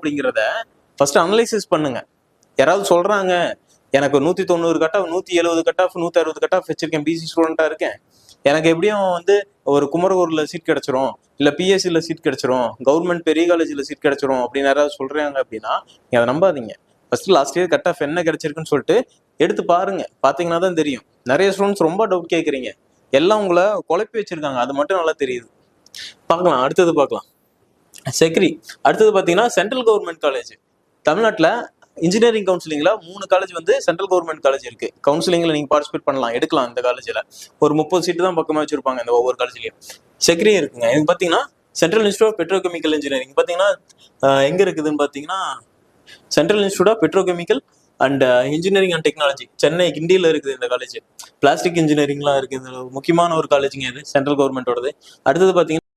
அப்படிங்கிறத first analysis பண்ணுங்க. யாராவது சொல்றாங்க எனக்கு 190 cut off, 170 cut off, 160 cut off வச்சிருக்கேன், பிசி ஸ்டூடெண்டா இருக்கேன், எனக்கு எப்படியும் வந்து ஒரு குமரகூர்ல சீட் கிடைச்சிரும், இல்ல பிஎஸ்சில சீட் கிடைச்சிரும், கவர்மெண்ட் பெரிய காலேஜ்ல சீட் கிடைச்சிரும் அப்படின்னு யாராவது சொல்றாங்க அப்படின்னா நீங்க அதை நம்பாதீங்க. First last year cut off என்ன கிடைச்சிருக்குன்னு சொல்லிட்டு எடுத்து பாருங்க. பாத்தீங்கன்னா தான் தெரியும். நிறைய ஸ்டூடெண்ட்ஸ் ரொம்ப டவுட் கேட்குறீங்க, எல்லாம் உங்களை குழப்பி வச்சிருக்காங்க, அது மட்டும் நல்லா தெரியுது. பார்க்கலாம், அடுத்தது பார்க்கலாம். செக்ரி. அடுத்தது பார்த்தீங்கன்னா சென்ட்ரல் கவர்மெண்ட் காலேஜ். தமிழ்நாட்டில் இன்ஜினியரிங் கவுன்சிலிங்ல 3 காலேஜ் வந்து சென்ட்ரல் கவர்மெண்ட் காலேஜ் இருக்கு. கவுன்சிலிங்ல நீங்க பார்ட்டிசிபேட் பண்ணலாம், எடுக்கலாம். இந்த காலேஜ்ல ஒரு 30 சீட்டு தான் பக்கமா வச்சிருப்பாங்க இந்த ஒவ்வொரு காலேஜ்லயும். செக்ரி இருக்குங்க. இது பார்த்தீங்கன்னா central institute of petrochemical engineering பார்த்தீங்கன்னா எங்க இருக்குதுன்னு பார்த்தீங்கன்னா central institute of petrochemical and engineering and technology, Chennai கிண்டியில் இருக்குது இந்த காலேஜ். பிளாஸ்டிக் இன்ஜினியரிங்லாம் இருக்குது. முக்கியமான ஒரு காலேஜுங்க இது, சென்ட்ரல் கவர்மெண்டோடது. அடுத்தது பார்த்தீங்கன்னா